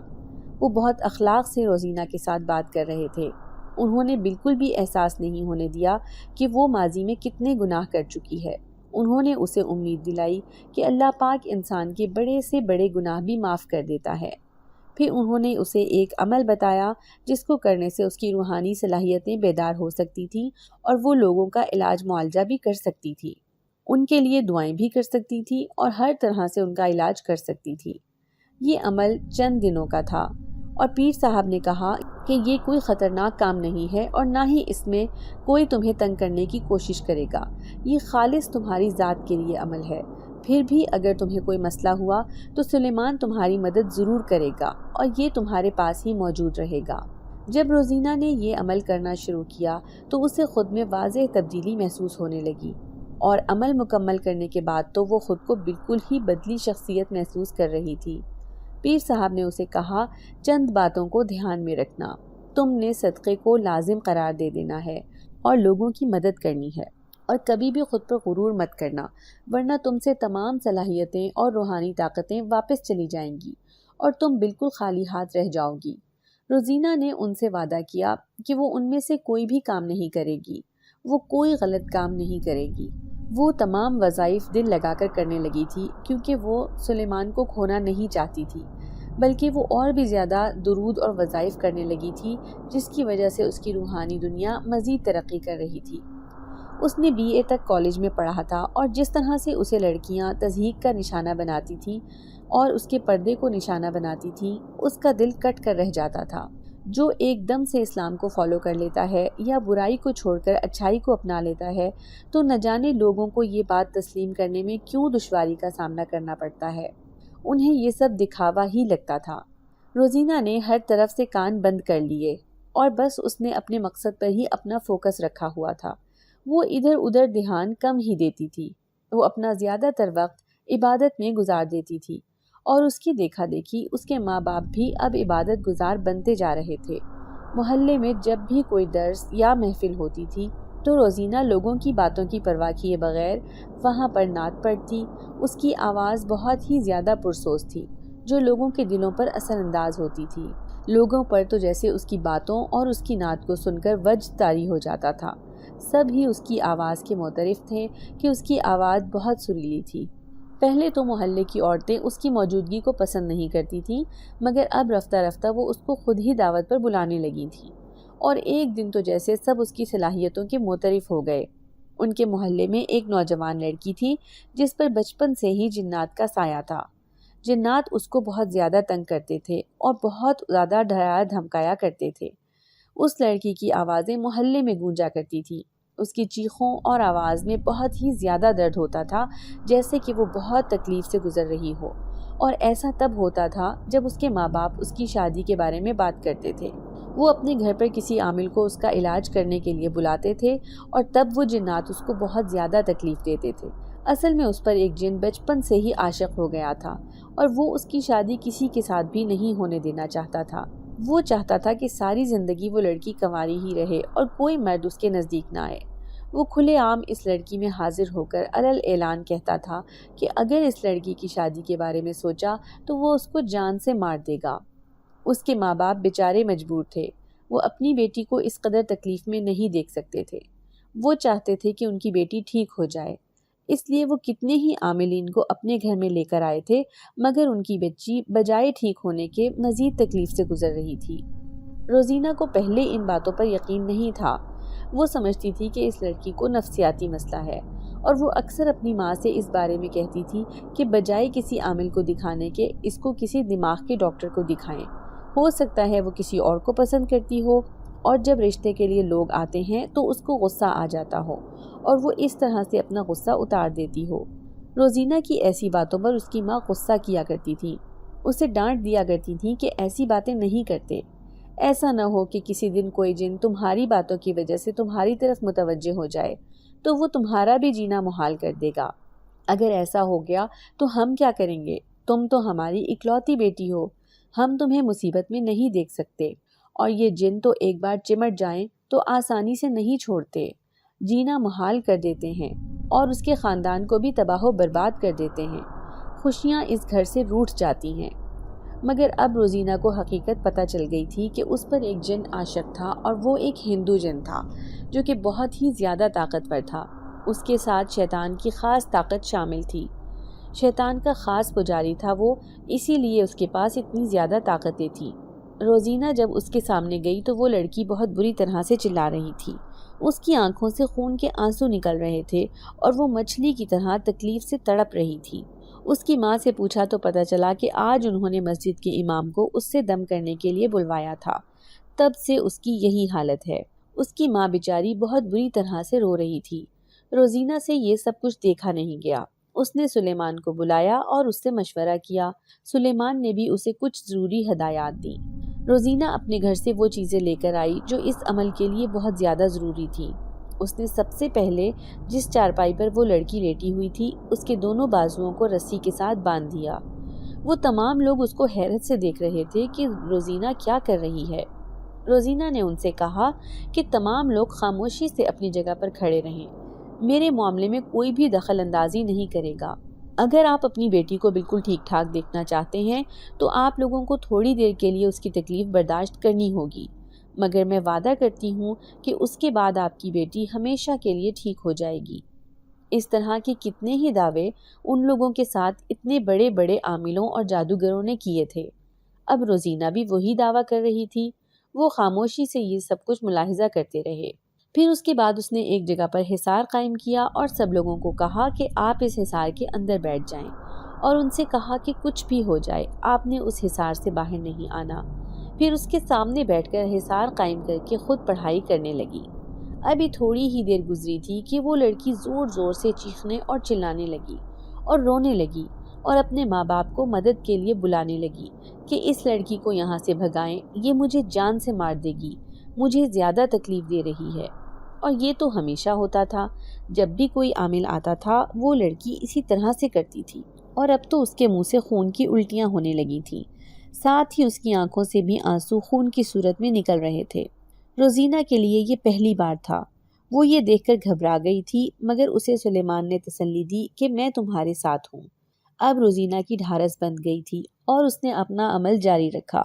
وہ بہت اخلاق سے روزینہ کے ساتھ بات کر رہے تھے۔ انہوں نے بالکل بھی احساس نہیں ہونے دیا کہ وہ ماضی میں کتنے گناہ کر چکی ہے۔ انہوں نے اسے امید دلائی کہ اللہ پاک انسان کے بڑے سے بڑے گناہ بھی معاف کر دیتا ہے۔ پھر انہوں نے اسے ایک عمل بتایا جس کو کرنے سے اس کی روحانی صلاحیتیں بیدار ہو سکتی تھیں اور وہ لوگوں کا علاج معالجہ بھی کر سکتی تھی، ان کے لیے دعائیں بھی کر سکتی تھی اور ہر طرح سے ان کا علاج کر سکتی تھی۔ یہ عمل چند دنوں کا تھا اور پیر صاحب نے کہا کہ یہ کوئی خطرناک کام نہیں ہے اور نہ ہی اس میں کوئی تمہیں تنگ کرنے کی کوشش کرے گا۔ یہ خالص تمہاری ذات کے لیے عمل ہے۔ پھر بھی اگر تمہیں کوئی مسئلہ ہوا تو سلیمان تمہاری مدد ضرور کرے گا اور یہ تمہارے پاس ہی موجود رہے گا۔ جب روزینہ نے یہ عمل کرنا شروع کیا تو اسے خود میں واضح تبدیلی محسوس ہونے لگی، اور عمل مکمل کرنے کے بعد تو وہ خود کو بالکل ہی بدلی شخصیت محسوس کر رہی تھی۔ پیر صاحب نے اسے کہا، چند باتوں کو دھیان میں رکھنا۔ تم نے صدقے کو لازم قرار دے دینا ہے اور لوگوں کی مدد کرنی ہے، اور کبھی بھی خود پر غرور مت کرنا، ورنہ تم سے تمام صلاحیتیں اور روحانی طاقتیں واپس چلی جائیں گی اور تم بالکل خالی ہاتھ رہ جاؤ گی۔ روزینہ نے ان سے وعدہ کیا کہ وہ ان میں سے کوئی بھی کام نہیں کرے گی، وہ کوئی غلط کام نہیں کرے گی۔ وہ تمام وظائف دل لگا کر کرنے لگی تھی کیونکہ وہ سلیمان کو کھونا نہیں چاہتی تھی، بلکہ وہ اور بھی زیادہ درود اور وظائف کرنے لگی تھی جس کی وجہ سے اس کی روحانی دنیا مزید ترقی کر رہی تھی۔ اس نے BA تک کالج میں پڑھا تھا اور جس طرح سے اسے لڑکیاں تضحیک کا نشانہ بناتی تھیں اور اس کے پردے کو نشانہ بناتی تھیں، اس کا دل کٹ کر رہ جاتا تھا۔ جو ایک دم سے اسلام کو فالو کر لیتا ہے یا برائی کو چھوڑ کر اچھائی کو اپنا لیتا ہے تو نہ جانے لوگوں کو یہ بات تسلیم کرنے میں کیوں دشواری کا سامنا کرنا پڑتا ہے۔ انہیں یہ سب دکھاوا ہی لگتا تھا۔ روزینہ نے ہر طرف سے کان بند کر لیے اور بس اس نے اپنے مقصد پر ہی اپنا فوکس رکھا ہوا تھا۔ وہ ادھر ادھر دھیان کم ہی دیتی تھی۔ وہ اپنا زیادہ تر وقت عبادت میں گزار دیتی تھی اور اس کی دیکھا دیکھی اس کے ماں باپ بھی اب عبادت گزار بنتے جا رہے تھے۔ محلے میں جب بھی کوئی درس یا محفل ہوتی تھی تو روزینہ لوگوں کی باتوں کی پرواہ کیے بغیر وہاں پر نعت پڑھتی۔ اس کی آواز بہت ہی زیادہ پرسوز تھی جو لوگوں کے دلوں پر اثر انداز ہوتی تھی۔ لوگوں پر تو جیسے اس کی باتوں اور اس کی نعت کو سن کر وجد طاری ہو جاتا تھا۔ سب ہی اس کی آواز کے معترف تھے کہ اس کی آواز بہت سریلی تھی۔ پہلے تو محلے کی عورتیں اس کی موجودگی کو پسند نہیں کرتی تھیں، مگر اب رفتہ رفتہ وہ اس کو خود ہی دعوت پر بلانے لگی تھیں، اور ایک دن تو جیسے سب اس کی صلاحیتوں کے معترف ہو گئے۔ ان کے محلے میں ایک نوجوان لڑکی تھی جس پر بچپن سے ہی جنات کا سایہ تھا۔ جنات اس کو بہت زیادہ تنگ کرتے تھے اور بہت زیادہ ڈرایا دھمکایا کرتے تھے۔ اس لڑکی کی آوازیں محلے میں گونجا کرتی تھی۔ اس کی چیخوں اور آواز میں بہت ہی زیادہ درد ہوتا تھا، جیسے کہ وہ بہت تکلیف سے گزر رہی ہو، اور ایسا تب ہوتا تھا جب اس کے ماں باپ اس کی شادی کے بارے میں بات کرتے تھے۔ وہ اپنے گھر پر کسی عامل کو اس کا علاج کرنے کے لیے بلاتے تھے اور تب وہ جنات اس کو بہت زیادہ تکلیف دیتے تھے۔ اصل میں اس پر ایک جن بچپن سے ہی عاشق ہو گیا تھا اور وہ اس کی شادی کسی کے ساتھ بھی نہیں ہونے دینا چاہتا تھا۔ وہ چاہتا تھا کہ ساری زندگی وہ لڑکی کنواری ہی رہے اور کوئی مرد اس کے نزدیک نہ آئے۔ وہ کھلے عام اس لڑکی میں حاضر ہو کر علل اعلان کہتا تھا کہ اگر اس لڑکی کی شادی کے بارے میں سوچا تو وہ اس کو جان سے مار دے گا۔ اس کے ماں باپ بیچارے مجبور تھے۔ وہ اپنی بیٹی کو اس قدر تکلیف میں نہیں دیکھ سکتے تھے۔ وہ چاہتے تھے کہ ان کی بیٹی ٹھیک ہو جائے، اس لیے وہ کتنے ہی عاملین کو اپنے گھر میں لے کر آئے تھے، مگر ان کی بچی بجائے ٹھیک ہونے کے مزید تکلیف سے گزر رہی تھی۔ روزینہ کو پہلے ان باتوں پر یقین نہیں تھا۔ وہ سمجھتی تھی کہ اس لڑکی کو نفسیاتی مسئلہ ہے، اور وہ اکثر اپنی ماں سے اس بارے میں کہتی تھی کہ بجائے کسی عامل کو دکھانے کے اس کو کسی دماغ کے ڈاکٹر کو دکھائیں۔ ہو سکتا ہے وہ کسی اور کو پسند کرتی ہو، اور جب رشتے کے لیے لوگ آتے ہیں تو اس کو غصہ آ جاتا ہو اور وہ اس طرح سے اپنا غصہ اتار دیتی ہو۔ روزینہ کی ایسی باتوں پر اس کی ماں غصہ کیا کرتی تھی، اسے ڈانٹ دیا کرتی تھی کہ ایسی باتیں نہیں کرتے۔ ایسا نہ ہو کہ کسی دن کوئی جن تمہاری باتوں کی وجہ سے تمہاری طرف متوجہ ہو جائے تو وہ تمہارا بھی جینا محال کر دے گا۔ اگر ایسا ہو گیا تو ہم کیا کریں گے؟ تم تو ہماری اکلوتی بیٹی ہو، ہم تمہیں مصیبت میں نہیں دیکھ سکتے، اور یہ جن تو ایک بار چمٹ جائیں تو آسانی سے نہیں چھوڑتے، جینا محال کر دیتے ہیں اور اس کے خاندان کو بھی تباہ و برباد کر دیتے ہیں۔ خوشیاں اس گھر سے روٹھ جاتی ہیں۔ مگر اب روزینہ کو حقیقت پتہ چل گئی تھی کہ اس پر ایک جن عاشق تھا، اور وہ ایک ہندو جن تھا جو کہ بہت ہی زیادہ طاقتور تھا۔ اس کے ساتھ شیطان کی خاص طاقت شامل تھی۔ شیطان کا خاص پجاری تھا وہ، اسی لیے اس کے پاس اتنی زیادہ طاقتیں تھیں۔ روزینہ جب اس کے سامنے گئی تو وہ لڑکی بہت بری طرح سے چلا رہی تھی۔ اس کی آنکھوں سے خون کے آنسو نکل رہے تھے اور وہ مچھلی کی طرح تکلیف سے تڑپ رہی تھی۔ اس کی ماں سے پوچھا تو پتہ چلا کہ آج انہوں نے مسجد کے امام کو اس سے دم کرنے کے لیے بلوایا تھا، تب سے اس کی یہی حالت ہے۔ اس کی ماں بیچاری بہت بری طرح سے رو رہی تھی۔ روزینہ سے یہ سب کچھ دیکھا نہیں گیا۔ اس نے سلیمان کو بلایا اور اس سے مشورہ کیا۔ سلیمان نے بھی اسے کچھ ضروری ہدایات دیں۔ روزینہ اپنے گھر سے وہ چیزیں لے کر آئی جو اس عمل کے لیے بہت زیادہ ضروری تھیں۔ اس نے سب سے پہلے جس چارپائی پر وہ لڑکی لیٹی ہوئی تھی اس کے دونوں بازوؤں کو رسی کے ساتھ باندھ دیا۔ وہ تمام لوگ اس کو حیرت سے دیکھ رہے تھے کہ روزینہ کیا کر رہی ہے۔ روزینہ نے ان سے کہا کہ تمام لوگ خاموشی سے اپنی جگہ پر کھڑے رہیں، میرے معاملے میں کوئی بھی دخل اندازی نہیں کرے گا۔ اگر آپ اپنی بیٹی کو بالکل ٹھیک ٹھاک دیکھنا چاہتے ہیں تو آپ لوگوں کو تھوڑی دیر کے لیے اس کی تکلیف برداشت کرنی ہوگی، مگر میں وعدہ کرتی ہوں کہ اس کے بعد آپ کی بیٹی ہمیشہ کے لیے ٹھیک ہو جائے گی۔ اس طرح کے کتنے ہی دعوے ان لوگوں کے ساتھ اتنے بڑے بڑے عاملوں اور جادوگروں نے کیے تھے۔ اب روزینہ بھی وہی دعویٰ کر رہی تھی۔ وہ خاموشی سے یہ سب کچھ ملاحظہ کرتے رہے۔ پھر اس کے بعد اس نے ایک جگہ پر حصار قائم کیا اور سب لوگوں کو کہا کہ آپ اس حصار کے اندر بیٹھ جائیں، اور ان سے کہا کہ کچھ بھی ہو جائے آپ نے اس حصار سے باہر نہیں آنا۔ پھر اس کے سامنے بیٹھ کر حصار قائم کر کے خود پڑھائی کرنے لگی۔ ابھی تھوڑی ہی دیر گزری تھی کہ وہ لڑکی زور زور سے چیخنے اور چلانے لگی اور رونے لگی اور اپنے ماں باپ کو مدد کے لیے بلانے لگی کہ اس لڑکی کو یہاں سے بھگائیں، یہ مجھے جان سے مار دے گی، مجھے زیادہ تکلیف دے رہی ہے۔ اور یہ تو ہمیشہ ہوتا تھا، جب بھی کوئی عامل آتا تھا وہ لڑکی اسی طرح سے کرتی تھی، اور اب تو اس کے منہ سے خون کی الٹیاں ہونے لگی تھیں، ساتھ ہی اس کی آنکھوں سے بھی آنسو خون کی صورت میں نکل رہے تھے۔ روزینہ کے لیے یہ پہلی بار تھا، وہ یہ دیکھ کر گھبرا گئی تھی، مگر اسے سلیمان نے تسلی دی کہ میں تمہارے ساتھ ہوں۔ اب روزینہ کی ڈھارس بند گئی تھی اور اس نے اپنا عمل جاری رکھا۔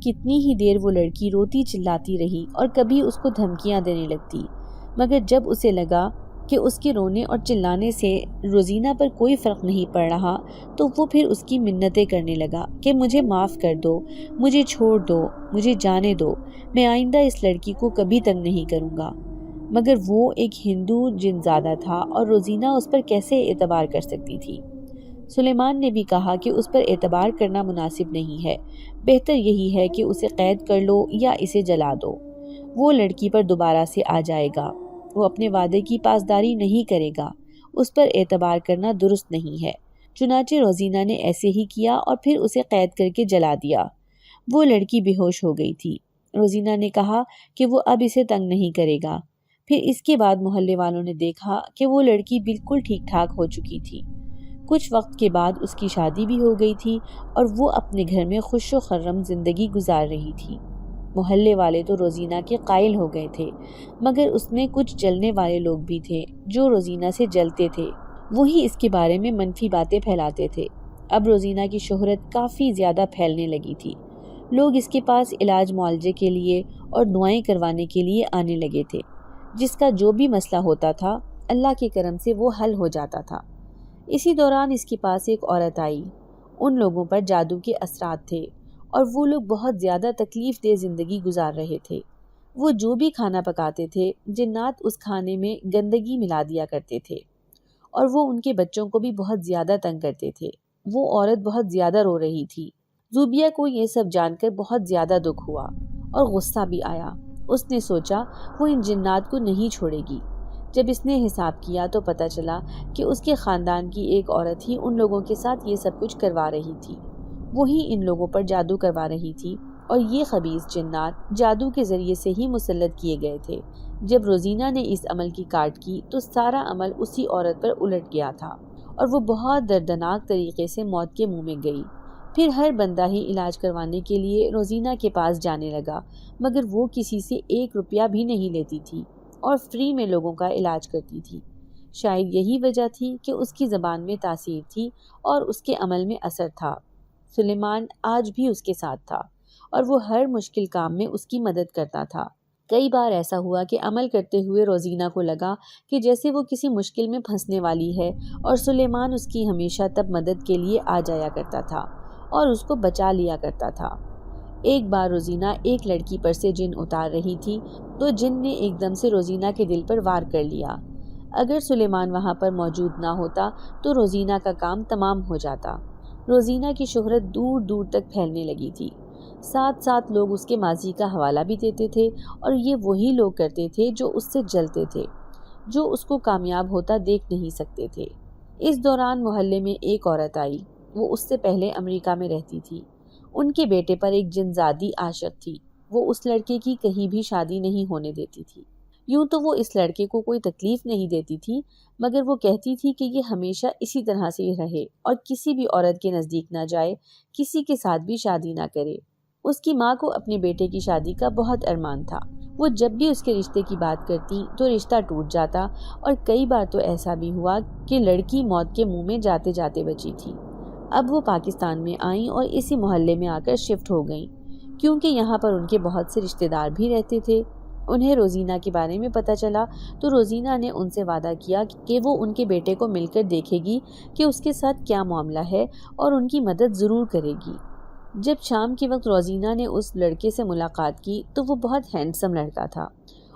کتنی ہی دیر وہ لڑکی روتی چلاتی رہی اور کبھی اس کو دھمکیاں دینے لگتی، مگر جب اسے لگا کہ اس کے رونے اور چلانے سے روزینہ پر کوئی فرق نہیں پڑ رہا تو وہ پھر اس کی منتیں کرنے لگا کہ مجھے معاف کر دو، مجھے چھوڑ دو، مجھے جانے دو، میں آئندہ اس لڑکی کو کبھی تنگ نہیں کروں گا۔ مگر وہ ایک ہندو جن زادہ تھا اور روزینہ اس پر کیسے اعتبار کر سکتی تھی؟ سلیمان نے بھی کہا کہ اس پر اعتبار کرنا مناسب نہیں ہے، بہتر یہی ہے کہ اسے قید کر لو یا اسے جلا دو، وہ لڑکی پر دوبارہ سے آ جائے گا، وہ اپنے وعدے کی پاسداری نہیں کرے گا، اس پر اعتبار کرنا درست نہیں ہے۔ چنانچہ روزینہ نے ایسے ہی کیا اور پھر اسے قید کر کے جلا دیا۔ وہ لڑکی بے ہوش ہو گئی تھی۔ روزینہ نے کہا کہ وہ اب اسے تنگ نہیں کرے گا۔ پھر اس کے بعد محلے والوں نے دیکھا کہ وہ لڑکی بالکل ٹھیک ٹھاک ہو چکی تھی۔ کچھ وقت کے بعد اس کی شادی بھی ہو گئی تھی اور وہ اپنے گھر میں خوش و خرم زندگی گزار رہی تھی۔ محلے والے تو روزینہ کے قائل ہو گئے تھے، مگر اس میں کچھ جلنے والے لوگ بھی تھے جو روزینہ سے جلتے تھے، وہی اس کے بارے میں منفی باتیں پھیلاتے تھے۔ اب روزینہ کی شہرت کافی زیادہ پھیلنے لگی تھی، لوگ اس کے پاس علاج معالجے کے لیے اور دعائیں کروانے کے لیے آنے لگے تھے، جس کا جو بھی مسئلہ ہوتا تھا اللہ کے کرم سے وہ حل ہو جاتا تھا۔ اسی دوران اس کے پاس ایک عورت آئی، ان لوگوں پر جادو کے اثرات تھے اور وہ لوگ بہت زیادہ تکلیف دہ زندگی گزار رہے تھے۔ وہ جو بھی کھانا پکاتے تھے جنات اس کھانے میں گندگی ملا دیا کرتے تھے اور وہ ان کے بچوں کو بھی بہت زیادہ تنگ کرتے تھے۔ وہ عورت بہت زیادہ رو رہی تھی۔ زوبیہ کو یہ سب جان کر بہت زیادہ دکھ ہوا اور غصہ بھی آیا۔ اس نے سوچا وہ ان جنات کو نہیں چھوڑے گی۔ جب اس نے حساب کیا تو پتہ چلا کہ اس کے خاندان کی ایک عورت ہی ان لوگوں کے ساتھ یہ سب کچھ کروا رہی تھی، وہی ان لوگوں پر جادو کروا رہی تھی اور یہ خبیث جنات جادو کے ذریعے سے ہی مسلط کیے گئے تھے۔ جب روزینہ نے اس عمل کی کاٹ کی تو سارا عمل اسی عورت پر الٹ گیا تھا اور وہ بہت دردناک طریقے سے موت کے منہ میں گئی۔ پھر ہر بندہ ہی علاج کروانے کے لیے روزینہ کے پاس جانے لگا، مگر وہ کسی سے 1 روپیہ بھی نہیں لیتی تھی اور فری میں لوگوں کا علاج کرتی تھی۔ شاید یہی وجہ تھی کہ اس کی زبان میں تاثیر تھی اور اس کے عمل میں اثر تھا۔ سلیمان آج بھی اس کے ساتھ تھا اور وہ ہر مشکل کام میں اس کی مدد کرتا تھا۔ کئی بار ایسا ہوا کہ عمل کرتے ہوئے روزینہ کو لگا کہ جیسے وہ کسی مشکل میں پھنسنے والی ہے اور سلیمان اس کی ہمیشہ تب مدد کے لیے آ جایا کرتا تھا اور اس کو بچا لیا کرتا تھا۔ ایک بار روزینہ ایک لڑکی پر سے جن اتار رہی تھی تو جن نے ایک دم سے روزینہ کے دل پر وار کر لیا۔ اگر سلیمان وہاں پر موجود نہ ہوتا تو روزینہ کا کام تمام ہو جاتا۔ روزینہ کی شہرت دور دور تک پھیلنے لگی تھی، ساتھ ساتھ لوگ اس کے ماضی کا حوالہ بھی دیتے تھے اور یہ وہی لوگ کرتے تھے جو اس سے جلتے تھے، جو اس کو کامیاب ہوتا دیکھ نہیں سکتے تھے۔ اس دوران محلے میں ایک عورت آئی، وہ اس سے پہلے امریکہ میں رہتی تھی۔ ان کے بیٹے پر ایک جنزادی عاشق تھی، وہ اس لڑکے کی کہیں بھی شادی نہیں ہونے دیتی تھی۔ یوں تو وہ اس لڑکے کو کوئی تکلیف نہیں دیتی تھی، مگر وہ کہتی تھی کہ یہ ہمیشہ اسی طرح سے رہے اور کسی بھی عورت کے نزدیک نہ جائے، کسی کے ساتھ بھی شادی نہ کرے۔ اس کی ماں کو اپنے بیٹے کی شادی کا بہت ارمان تھا، وہ جب بھی اس کے رشتے کی بات کرتی تو رشتہ ٹوٹ جاتا اور کئی بار تو ایسا بھی ہوا کہ لڑکی موت کے منہ میں جاتے جاتے بچی تھی۔ اب وہ پاکستان میں آئیں اور اسی محلے میں آ کر شفٹ ہو گئیں، کیونکہ یہاں پر ان کے بہت سے رشتہ دار بھی رہتے تھے۔ انہیں روزینہ کے بارے میں پتہ چلا تو روزینہ نے ان سے وعدہ کیا کہ وہ ان کے بیٹے کو مل کر دیکھے گی کہ اس کے ساتھ کیا معاملہ ہے اور ان کی مدد ضرور کرے گی۔ جب شام کے وقت روزینہ نے اس لڑکے سے ملاقات کی تو وہ بہت ہینڈسم لڑکا تھا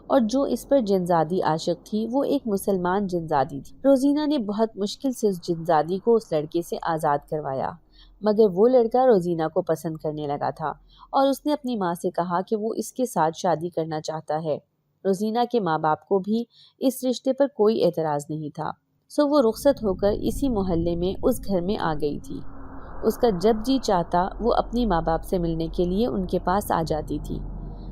اور جو اس پر جنزادی عاشق تھی وہ ایک مسلمان جنزادی تھی۔ روزینہ نے بہت مشکل سے اس جنزادی کو اس لڑکے سے آزاد کروایا، مگر وہ لڑکا روزینہ کو پسند کرنے لگا تھا اور اس نے اپنی ماں سے کہا کہ وہ اس کے ساتھ شادی کرنا چاہتا ہے۔ روزینہ کے ماں باپ کو بھی اس رشتے پر کوئی اعتراض نہیں تھا، سو وہ رخصت ہو کر اسی محلے میں اس گھر میں آ گئی تھی۔ اس کا جب جی چاہتا وہ اپنی ماں باپ سے ملنے کے لیے ان کے پاس آ جاتی تھی۔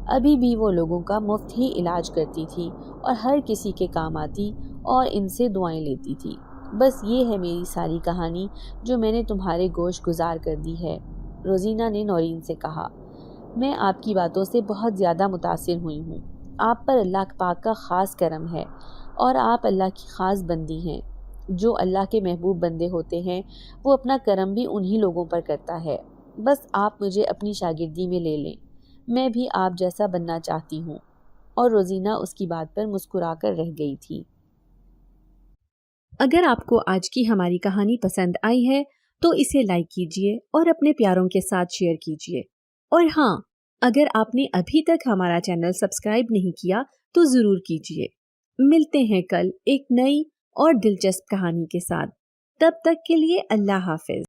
ابھی بھی وہ لوگوں کا مفت ہی علاج کرتی تھی اور ہر کسی کے کام آتی اور ان سے دعائیں لیتی تھی۔ بس یہ ہے میری ساری کہانی جو میں نے تمہارے گوش گزار کر دی ہے، روزینہ نے نورین سے کہا۔ میں آپ کی باتوں سے بہت زیادہ متاثر ہوئی ہوں۔ آپ پر اللہ پاک کا خاص کرم ہے اور آپ اللہ کی خاص بندی ہیں۔ جو اللہ کے محبوب بندے ہوتے ہیں وہ اپنا کرم بھی انہی لوگوں پر کرتا ہے۔ بس آپ مجھے اپنی شاگردی میں لے لیں، میں بھی آپ جیسا بننا چاہتی ہوں۔ اور روزینہ اس کی بات پر مسکرا کر رہ گئی تھی۔ اگر آپ کو آج کی ہماری کہانی پسند آئی ہے تو اسے لائک کیجیے اور اپنے پیاروں کے ساتھ شیئر کیجیے، اور ہاں، اگر آپ نے ابھی تک ہمارا چینل سبسکرائب نہیں کیا تو ضرور کیجیے۔ ملتے ہیں کل ایک نئی اور دلچسپ کہانی کے ساتھ، تب تک کے لیے اللہ حافظ۔